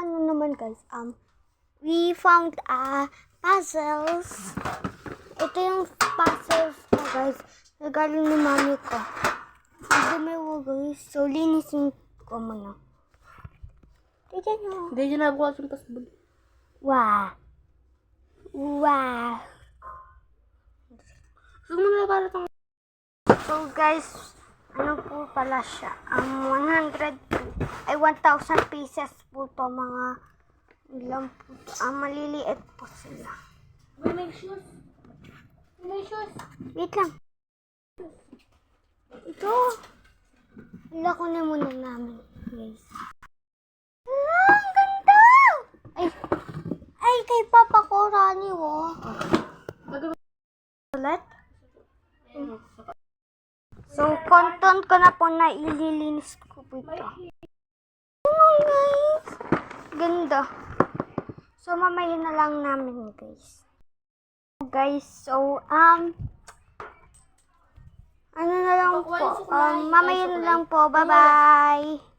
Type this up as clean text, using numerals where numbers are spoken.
ano naman guys, we found puzzles. Ito yung puzzles ko guys. Regalo ni mami ko. Ang dumi mo guys. So, linisin ko muna. Tignan nyo. Hindi dyan nabukas yung pasbol. Wow. Wow. So guys, ano po pala siya? 1,000 pieces po to, mga ilang po to. Maliliit po sila. May shoes. Wait lang. Ito. Wala ko na muna namin, guys. Ang ganda! Ay, kay Papa ko, Rani, oh. Ulit? So, content ko na po na ililinis ko po ito. Oh, guys. Ganda. So, mamaya na lang namin, guys. So, ano na lang po. Mamaya na lang po. Bye-bye.